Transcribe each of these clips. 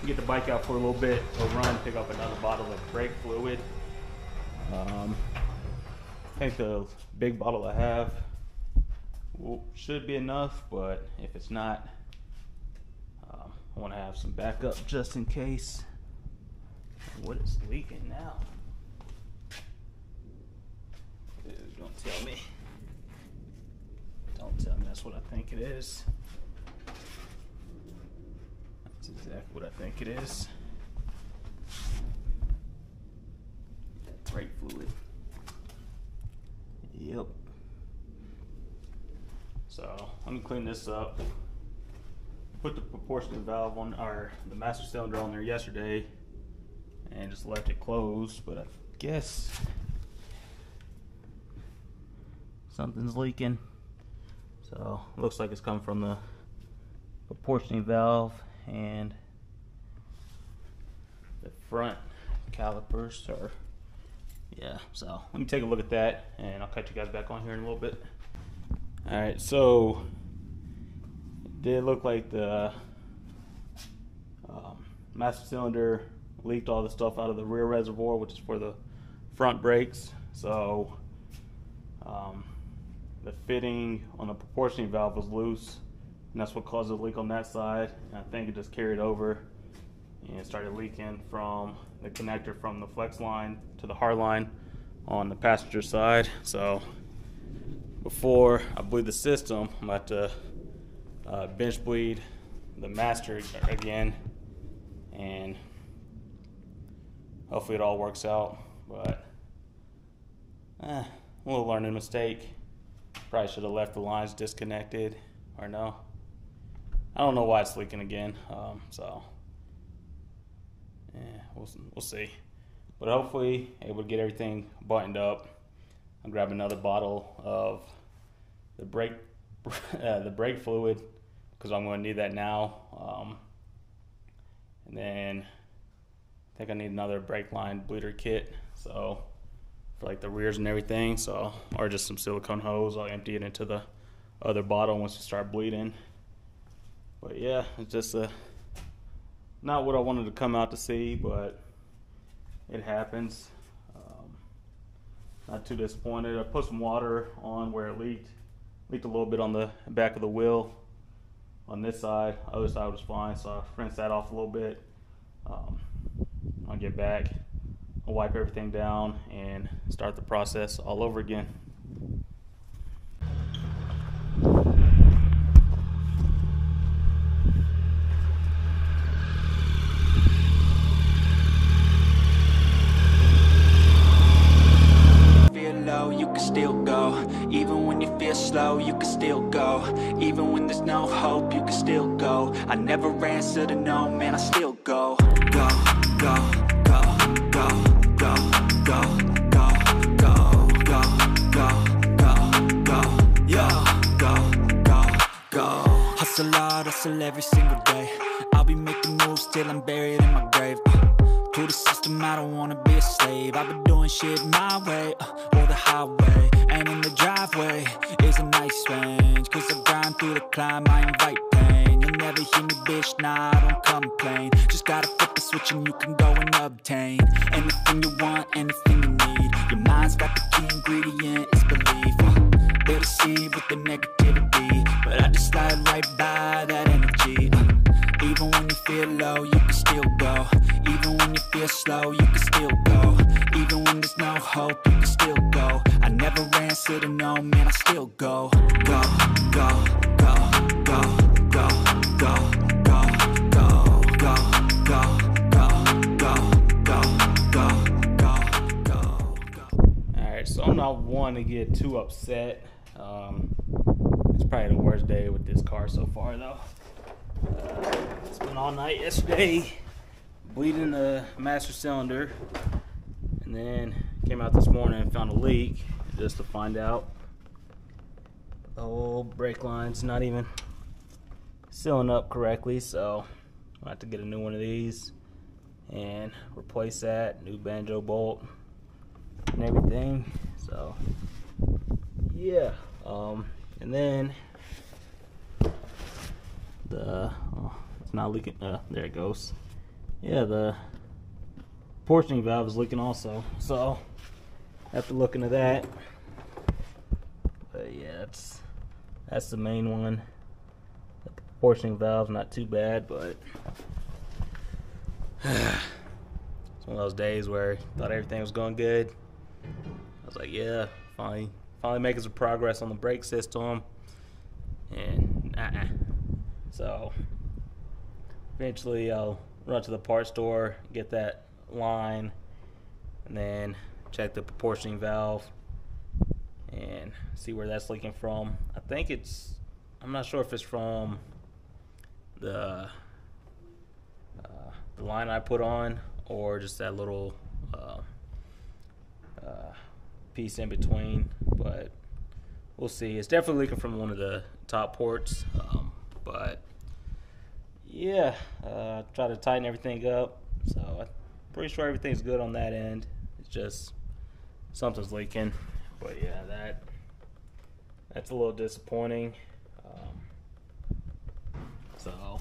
get the bike out for a little bit, go run, pick up another bottle of brake fluid. I think the big bottle I have should be enough, but if it's not, I want to have some backup just in case. What is leaking now? Dude, don't tell me. Don't tell me that's what I think it is. That's exactly what I think it is. Brake fluid. Yep. So let me clean this up. Put the proportionate valve on the master cylinder on there yesterday and just left it closed, but I guess something's leaking. So looks like it's coming from the proportioning valve and the front calipers are, yeah. So let me take a look at that and I'll cut you guys back on here in a little bit. All right, so it did look like the master cylinder leaked all the stuff out of the rear reservoir, which is for the front brakes. So the fitting on the proportioning valve was loose, and that's what caused the leak on that side. And I think it just carried over and started leaking from the connector from the flex line to the hard line on the passenger side. So before I bleed the system, I'm about to bench bleed the master again, and hopefully it all works out. But a little learning mistake. Probably should have left the lines disconnected, or no. I don't know why it's leaking again. So yeah, we'll see. But hopefully able to get everything buttoned up. I'll grab another bottle of the brake fluid because I'm going to need that now. And then I think I need another brake line bleeder kit, so for like the rears and everything. So, or just some silicone hose. I'll empty it into the other bottle once you start bleeding. But yeah, it's just not what I wanted to come out to see, but it happens. Not too disappointed. I put some water on where it leaked a little bit on the back of the wheel on this side. Other side was fine, so I rinsed that off a little bit. I'll get back, I'll wipe everything down and start the process all over again. You can still go, even when you feel slow, you can still go, even when there's no hope, you can still go. I never answer to no, man, I still go. Go, go, go, go, go, go, go, go, go, go, go, go, go, go, go. Hustle hard, hustle every single day. I'll be making moves till I'm buried in my grave. To the system, I don't wanna be a slave. I've been doing shit my way, or the highway. And in the driveway is a nice range, cause I grind through the climb, I invite pain. You'll never hear me, bitch, nah, I don't complain. Just gotta flip the switch and you can go and obtain anything you want, anything you need. Your mind's got the key ingredient, it's belief. They'll deceive with the negativity, but I just slide right by that energy. Even when you feel low, you can still go. Even when you feel slow, you can still go. Even when there's no hope, you can still go. I never answer to no, man, I still go. Go, go, go, go, go, go, go, go, go, go, go, go, go, go. Alright, so I'm not one to get too upset. It's probably the worst day with this car so far though. Spent all night yesterday bleeding the master cylinder, and then came out this morning and found a leak just to find out the whole brake line's not even sealing up correctly, so I'll have to get a new one of these and replace that, new banjo bolt and everything. So yeah, and then it's not leaking. There it goes. yeah, the portioning valve is leaking also, so I have to look into that. But yeah, that's the main one. The portioning valve's not too bad, but it's one of those days where I thought everything was going good. I was like, yeah, finally making some progress on the brake system, and so eventually I'll run to the parts store, get that line, and then check the proportioning valve and see where that's leaking from. I think I'm not sure if it's from the line I put on, or just that little piece in between, but we'll see. It's definitely leaking from one of the top ports, but yeah, try to tighten everything up, so I'm pretty sure everything's good on that end. It's just something's leaking, but yeah, that's a little disappointing. So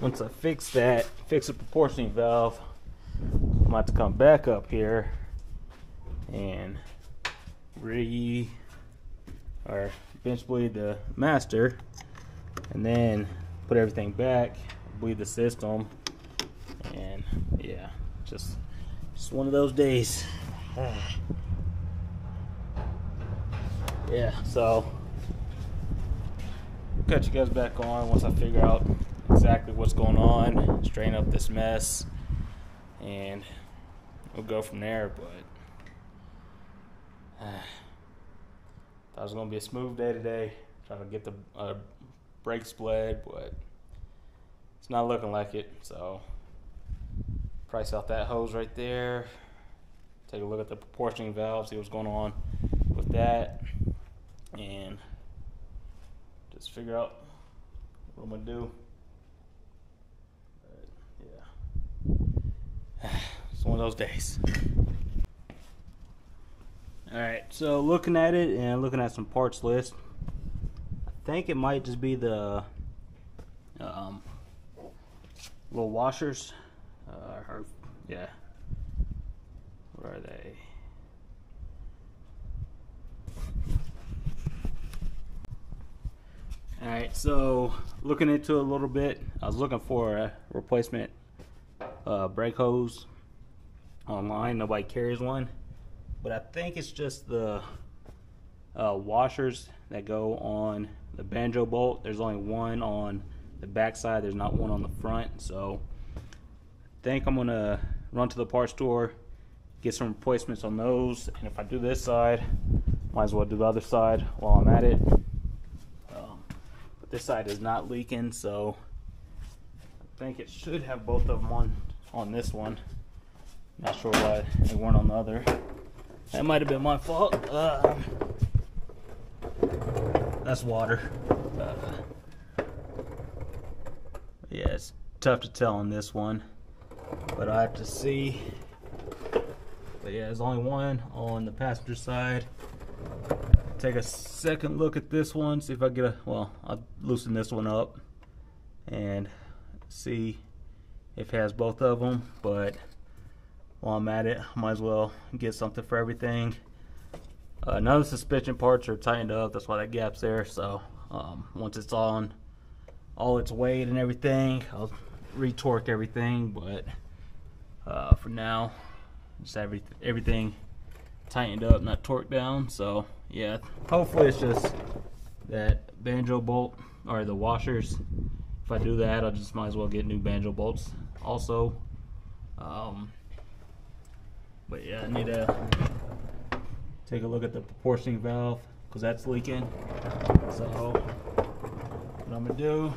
once I fix the proportioning valve, I'm about to come back up here and bench bleed the master, and then put everything back, bleed the system, and yeah, just one of those days. Yeah, so I'll catch you guys back on once I figure out exactly what's going on, straighten up this mess, and we'll go from there. But thought it was gonna be a smooth day today, trying to get the brakes bled, but it's not looking like it. So price out that hose right there, take a look at the proportioning valve, see what's going on with that, and just figure out what I'm gonna do. But yeah, it's one of those days. Alright, so looking at it and looking at some parts list, I think it might just be the little washers. Yeah, where are they? Alright, so looking into it a little bit, I was looking for a replacement brake hose online. Nobody carries one, but I think it's just the washers that go on the banjo bolt. There's only one on the back side, there's not one on the front, so I think I'm gonna run to the parts store, get some replacements on those, and if I do this side, might as well do the other side while I'm at it. But this side is not leaking, so I think it should have both of them on this one. Not sure why they weren't on the other. That might have been my fault. That's water. Yeah, it's tough to tell on this one, but I have to see. But yeah, there's only one on the passenger side. Take a second look at this one, see if I get I'll loosen this one up and see if it has both of them. But while I'm at it, I might as well get something for everything. None of the suspension parts are tightened up, that's why that gap's there. So once it's on all its weight and everything, I'll re-torque everything. But for now, just everything tightened up, not torqued down. So yeah, hopefully it's just that banjo bolt or the washers. If I do that, I just might as well get new banjo bolts also. But yeah, I need to take a look at the proportioning valve because that's leaking. So what I'm gonna do,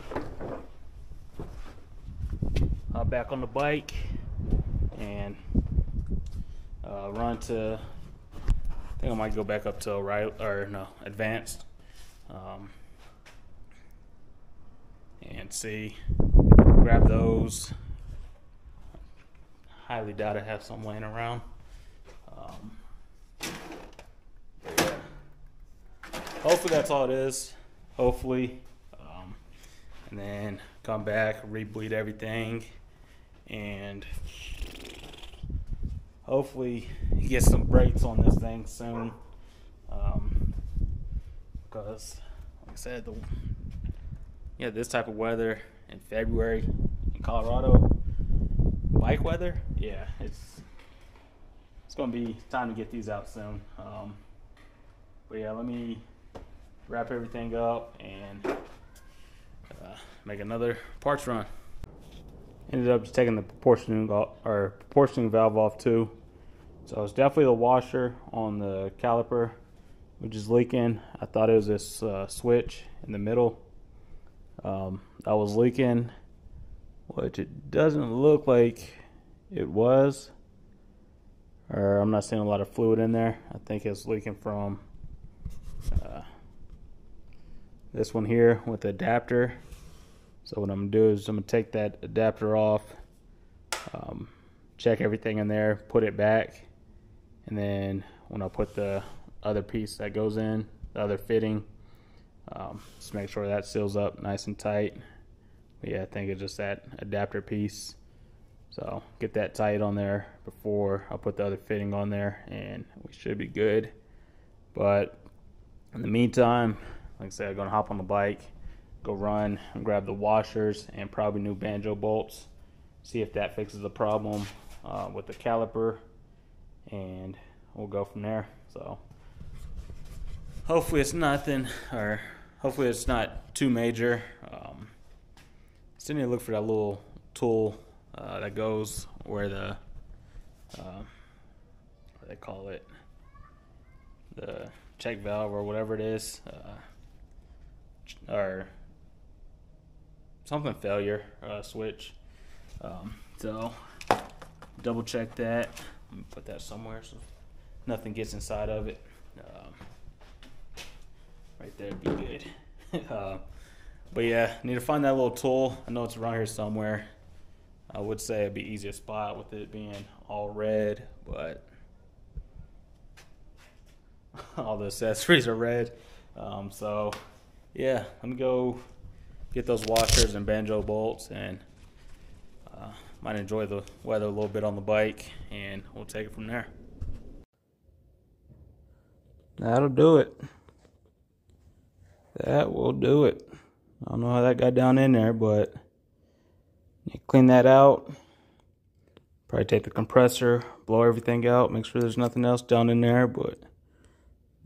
hop back on the bike and run to, I think I might go back up to advanced, and see, grab those. Highly doubt I have some laying around. Yeah. Hopefully that's all it is. Hopefully, and then come back, re-bleed everything, and hopefully get some brakes on this thing soon. Because, like I said, this type of weather in February in Colorado, bike weather, it's gonna be time to get these out soon. But yeah, let me wrap everything up and make another parts run. Ended up just taking the proportioning valve off too. So it's definitely the washer on the caliper which is leaking. I thought it was this switch in the middle that was leaking, which it doesn't look like it was, or I'm not seeing a lot of fluid in there. I think it's leaking from this one here with the adapter. So what I'm gonna do is I'm gonna take that adapter off, check everything in there, put it back, and then when I put the other piece that goes in, the other fitting, just make sure that seals up nice and tight. But yeah, I think it's just that adapter piece. So get that tight on there before I put the other fitting on there, and we should be good. But in the meantime, like I said, I'm gonna hop on the bike, go run and grab the washers and probably new banjo bolts, see if that fixes the problem with the caliper, and we'll go from there. So hopefully it's nothing, or hopefully it's not too major. Still need to look for that little tool that goes where the what they call it, the check valve or whatever it is, or something failure switch. So double check that. Let me put that somewhere so nothing gets inside of it. Right there would be good. But yeah, need to find that little tool. I know it's around here somewhere. I would say it'd be easier spot with it being all red, but all the accessories are red. So yeah, let me go get those washers and banjo bolts, and might enjoy the weather a little bit on the bike, and we'll take it from there. That'll do it. That will do it. I don't know how that got down in there, but you clean that out. Probably take the compressor, blow everything out, make sure there's nothing else down in there, but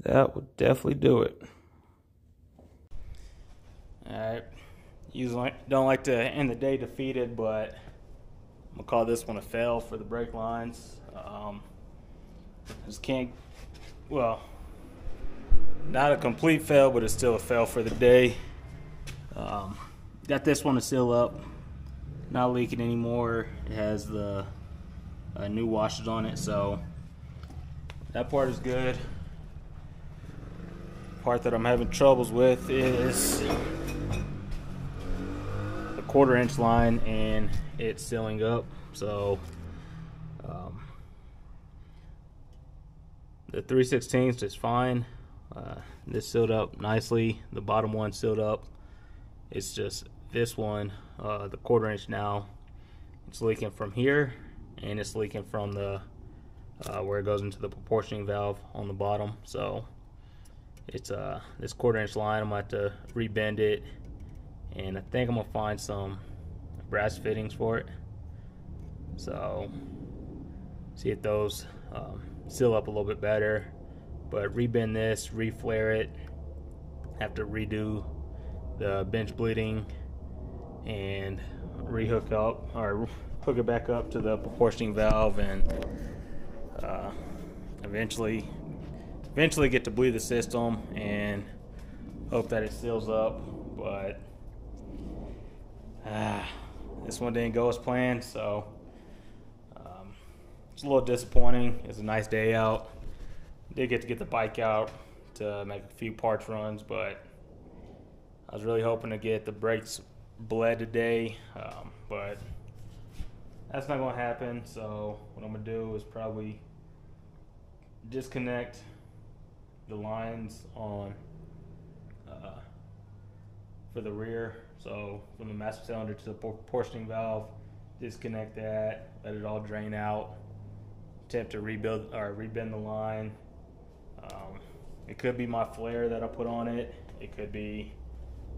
that will definitely do it. Alright, usually don't like to end the day defeated, but I'm gonna call this one a fail for the brake lines. Just can't, well, not a complete fail, but it's still a fail for the day. Got this one to seal up, not leaking anymore. It has the new washers on it, so that part is good. Part that I'm having troubles with is the 1/4 inch line and it's sealing up. So the 3/16 is fine. This sealed up nicely. The bottom one sealed up. It's just this one, the 1/4 inch now, it's leaking from here, and it's leaking from the where it goes into the proportioning valve on the bottom. So it's this 1/4 inch line. I'm gonna have to rebend it, and I think I'm gonna find some brass fittings for it. So see if those seal up a little bit better. But rebend this, reflare it, have to redo the bench bleeding and rehook up, or hook it back up to the proportioning valve, and eventually get to bleed the system and hope that it seals up. But this one didn't go as planned, so it's a little disappointing. It's a nice day out. Did get to get the bike out to make a few parts runs, but I was really hoping to get the brakes bled today, but that's not going to happen. So what I'm going to do is probably disconnect the lines on for the rear, so from the master cylinder to the proportioning valve, disconnect that, let it all drain out, attempt to rebuild or rebend the line. It could be my flare that I put on it. It could be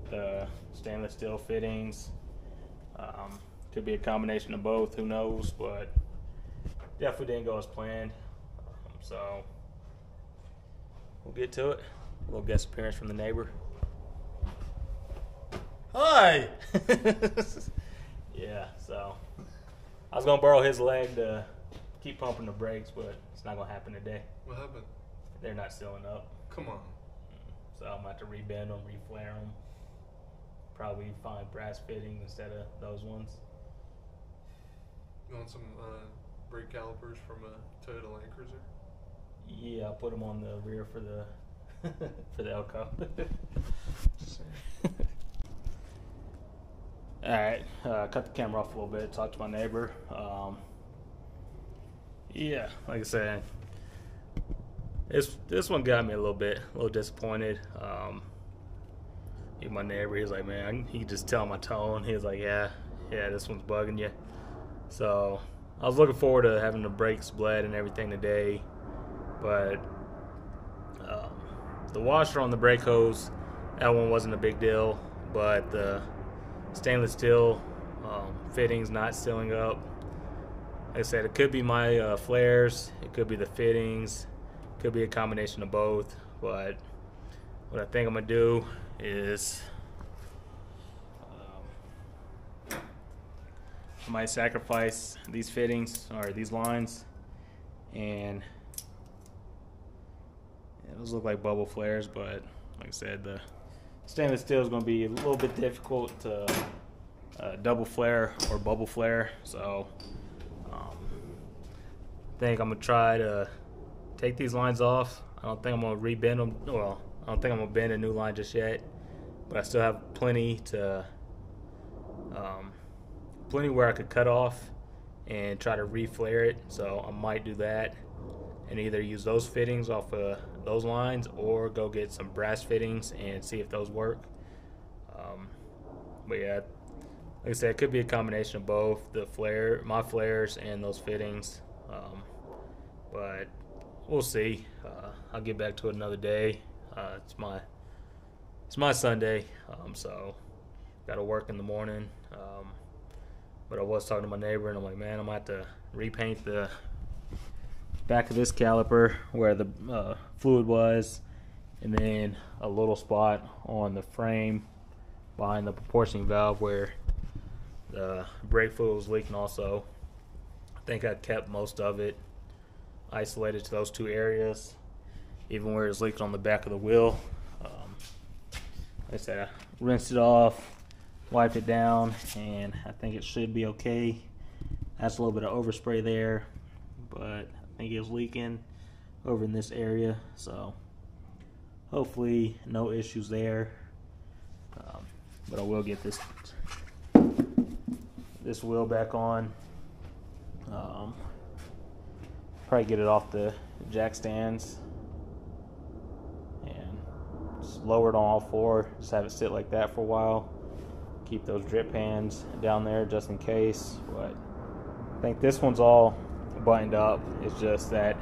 the stainless steel fittings. Could be a combination of both, who knows, but definitely didn't go as planned. So we'll get to it. A little guest appearance from the neighbor. Hi! Yeah, so I was gonna borrow his leg to keep pumping the brakes, but it's not gonna happen today. What happened? They're not sealing up. Come on. So I'm gonna have to rebend them, reflare them. Probably find brass fittings instead of those ones. You want some brake calipers from a Toyota Land Cruiser? Yeah, I'll put them on the rear for the for the Elko. All right, cut the camera off a little bit. Talk to my neighbor. Yeah, like I said, this one got me a little disappointed. My neighbor, he was like, man, he could just tell my tone. He was like, yeah, this one's bugging you. So I was looking forward to having the brakes bled and everything today, but the washer on the brake hose, that one wasn't a big deal, but the stainless steel fittings not sealing up. Like I said, it could be my flares, it could be the fittings, it could be a combination of both, but what I think I'm gonna do is I might sacrifice these fittings or these lines, and those look like bubble flares, but like I said, the stainless steel is going to be a little bit difficult to double flare or bubble flare, so I think I'm going to try to take these lines off. I don't think I'm going to rebend them. Well, I don't think I'm going to bend a new line just yet, but I still have plenty where I could cut off and try to re-flare it, so I might do that and either use those fittings off of those lines or go get some brass fittings and see if those work. But yeah, like I said, it could be a combination of both, my flares and those fittings, but we'll see. I'll get back to it another day. It's my Sunday, so gotta work in the morning. But I was talking to my neighbor, and I'm like, man, I'm going to have to repaint the back of this caliper where the fluid was, and then a little spot on the frame behind the proportioning valve where the brake fluid was leaking also. I think I kept most of it isolated to those two areas, even where it's leaking on the back of the wheel. Like I said, I rinsed it off, wiped it down, and I think it should be okay. That's a little bit of overspray there, but I think it was leaking over in this area, so hopefully no issues there. But I will get this wheel back on. Probably get it off the jack stands and just lower it on all four. Just have it sit like that for a while. Keep those drip pans down there just in case. But I think this one's all buttoned up. It's just that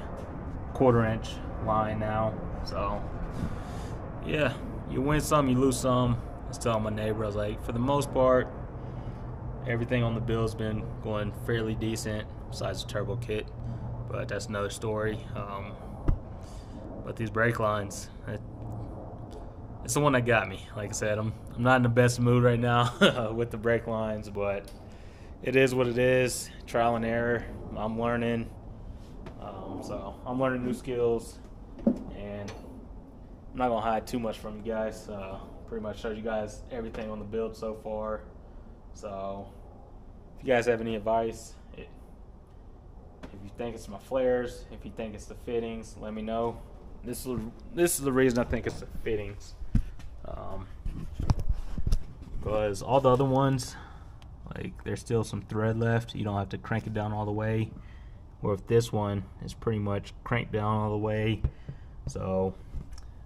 1/4 inch line now. So yeah, you win some, you lose some. I was telling my neighbor, I was like, for the most part, everything on the bill's been going fairly decent besides the turbo kit, but that's another story. But these brake lines, it's the one that got me. Like I said, I'm not in the best mood right now with the brake lines, but it is what it is. Trial and error. I'm learning. So I'm learning new skills, and I'm not gonna hide too much from you guys. Pretty much showed you guys everything on the build so far. So if you guys have any advice, if you think it's my flares, if you think it's the fittings, let me know. This is the reason I think it's the fittings, because all the other ones, like, there's still some thread left. You don't have to crank it down all the way, or if this one is pretty much cranked down all the way. So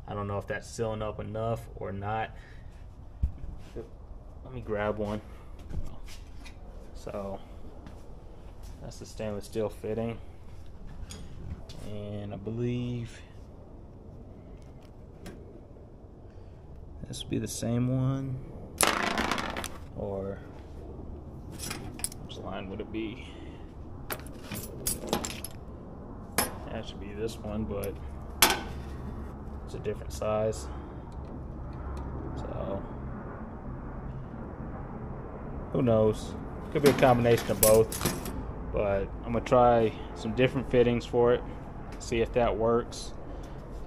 I don't know if that's sealing up enough or not. Let me grab one. So That's the stainless steel fitting, and I believe this would be the same one, or which line would it be? That should be this one, but it's a different size. So who knows? Could be a combination of both, but I'm gonna try some different fittings for it, see if that works.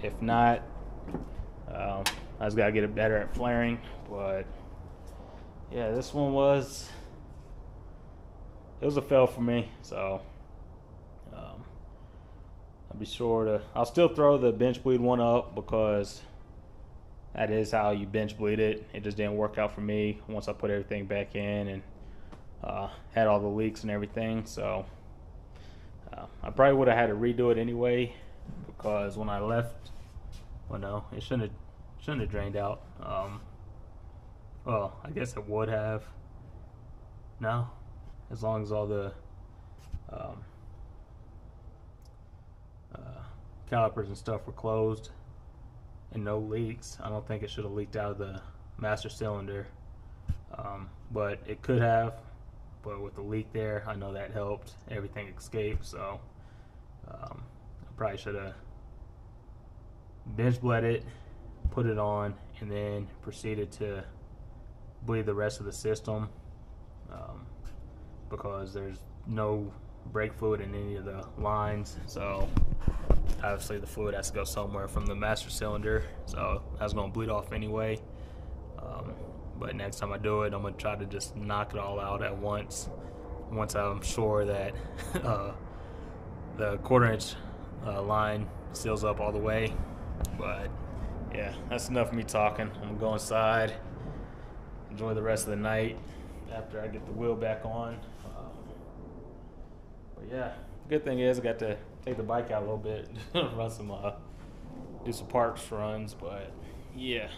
If not, I just gotta get it better at flaring. But yeah, this one was a fail for me. So I'll be sure to. I'll still throw the bench bleed one up because that is how you bench bleed it. It just didn't work out for me once I put everything back in and had all the leaks and everything. So I probably would have had to redo it anyway, because when I left, well, no, it shouldn't have drained out. Well, I guess it would have. No, as long as all the calipers and stuff were closed and no leaks, I don't think it should have leaked out of the master cylinder. But it could have. But with the leak there, I know that helped. Everything escaped, so I probably should have bench bled it, put it on, and then proceeded to bleed the rest of the system, because there's no brake fluid in any of the lines. So obviously the fluid has to go somewhere from the master cylinder, so I was going to bleed off anyway. But next time I do it, I'm going to try to just knock it all out at once I'm sure that the 1/4 inch line seals up all the way. But yeah, that's enough of me talking. I'm going to go inside, enjoy the rest of the night after I get the wheel back on. But yeah, good thing is I got to take the bike out a little bit, run some, do some parks runs. But yeah,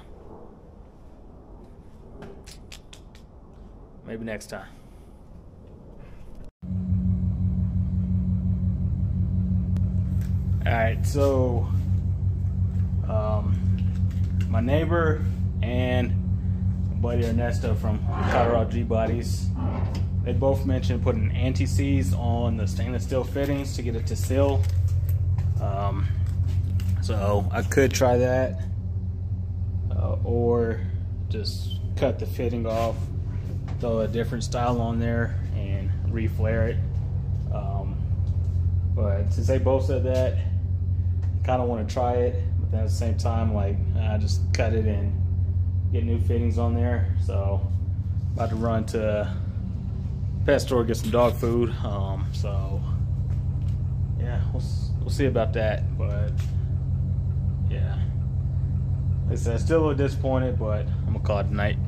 maybe next time. Alright, so my neighbor and my buddy Ernesto from Colorado G-Bodies, they both mentioned putting anti-seize on the stainless steel fittings to get it to seal. So I could try that, or just cut the fitting off, throw a different style on there, and re-flare it. But since they both said that, I kind of want to try it, but then at the same time, like, I just cut it and get new fittings on there. So about to run to pet store, get some dog food. So yeah, we'll see about that. But yeah, like I said, still a little disappointed, but I'm gonna call it a night.